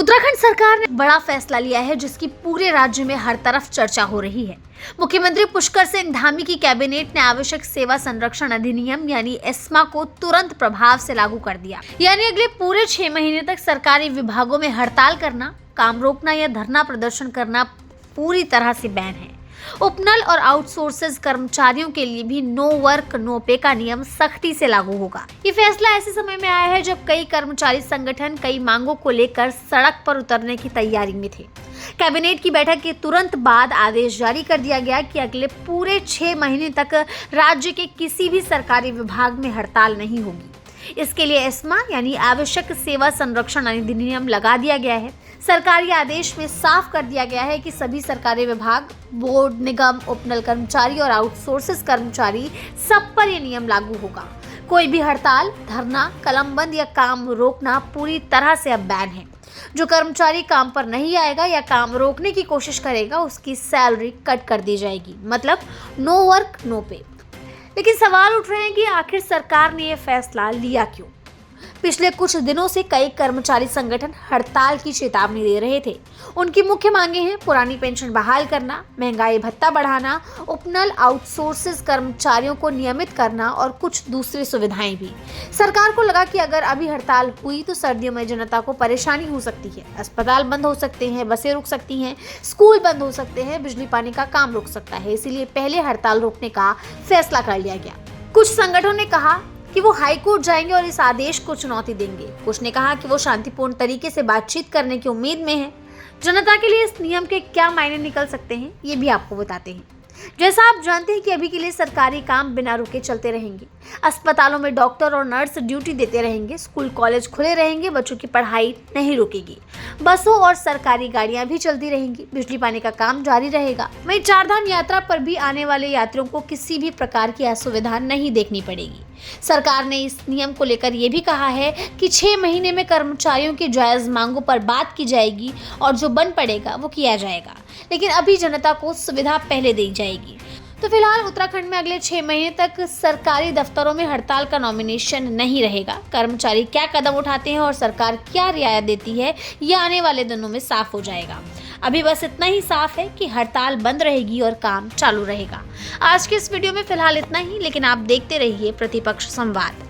उत्तराखंड सरकार ने बड़ा फैसला लिया है जिसकी पूरे राज्य में हर तरफ चर्चा हो रही है। मुख्यमंत्री पुष्कर सिंह धामी की कैबिनेट ने आवश्यक सेवा संरक्षण अधिनियम यानी एस्मा को तुरंत प्रभाव से लागू कर दिया। यानी अगले पूरे 6 महीने तक सरकारी विभागों में हड़ताल करना, काम रोकना या धरना प्रदर्शन करना पूरी तरह से बैन है। उपनल और आउटसोर्सेज कर्मचारियों के लिए भी नो वर्क नो पे का नियम सख्ती से लागू होगा। ये फैसला ऐसे समय में आया है जब कई कर्मचारी संगठन कई मांगों को लेकर सड़क पर उतरने की तैयारी में थे। कैबिनेट की बैठक के तुरंत बाद आदेश जारी कर दिया गया कि अगले पूरे 6 महीने तक राज्य के किसी भी सरकारी विभाग में हड़ताल नहीं होगी। इसके लिए एस्मा यानी आवश्यक सेवा संरक्षण अधिनियम लगा दिया गया है। सरकारी आदेश में साफ कर दिया गया है कि सभी सरकारी विभाग, बोर्ड, निगम, उपनल कर्मचारी और आउटसोर्सेज कर्मचारी सब पर यह नियम लागू होगा। कोई भी हड़ताल, धरना, कलमबंद या काम रोकना पूरी तरह से अब बैन है। जो कर्मचारी काम पर नहीं आएगा या काम रोकने की कोशिश करेगा उसकी सैलरी कट कर दी जाएगी, मतलब नो वर्क नो पे। लेकिन सवाल उठ रहे हैं कि आखिर सरकार ने यह फैसला लिया क्यों? पिछले कुछ दिनों से कई कर्मचारी संगठन हड़ताल की चेतावनी दे रहे थे। उनकी मुख्य मांगे हैं पुरानी पेंशन बहाल करना, महंगाई भत्ता बढ़ाना, उपनल आउटसोर्सेज कर्मचारियों को नियमित करना और कुछ दूसरी सुविधाएं भी। सरकार को लगा कि अगर अभी हड़ताल हुई तो सर्दियों में जनता को परेशानी हो सकती है। अस्पताल बंद हो सकते हैं, बसें रुक सकती हैं, स्कूल बंद हो सकते हैं, बिजली पानी का काम रुक सकता है। इसीलिए पहले हड़ताल रोकने का फैसला कर लिया गया। कुछ संगठनों ने कहा कि वो हाईकोर्ट जाएंगे और इस आदेश को चुनौती देंगे। कुछ ने कहा कि वो शांतिपूर्ण तरीके से बातचीत करने की उम्मीद में है। जनता के लिए इस नियम के क्या मायने निकल सकते हैं, ये भी आपको बताते हैं। जैसा आप जानते हैं कि अभी के लिए सरकारी काम बिना रुके चलते रहेंगे। अस्पतालों में डॉक्टर और नर्स ड्यूटी देते रहेंगे, स्कूल कॉलेज खुले रहेंगे, बच्चों की पढ़ाई नहीं रुकेगी, बसों और सरकारी गाड़ियां भी चलती रहेंगी, बिजली पानी का काम जारी रहेगा। वहीं चारधाम यात्रा पर भी आने वाले यात्रियों को किसी भी प्रकार की असुविधा नहीं देखनी पड़ेगी। सरकार ने इस नियम को लेकर यह भी कहा है कि 6 महीने में कर्मचारियों की जायज मांगों पर बात की जाएगी और जो बन पड़ेगा वो किया जाएगा। लेकिन अभी जनता को सुविधा पहले दी जाएगी। तो फिलहाल उत्तराखंड में अगले 6 महीने तक सरकारी दफ्तरों में हड़ताल का नॉमिनेशन नहीं रहेगा। कर्मचारी क्या कदम उठाते हैं और सरकार क्या रियायत देती है, ये आने वाले दिनों में साफ हो जाएगा। अभी बस इतना ही साफ है कि हड़ताल बंद रहेगी और काम चालू रहेगा। आज के इस वीडियो में फिलहाल इतना ही, लेकिन आप देखते रहिए प्रतिपक्ष संवाद।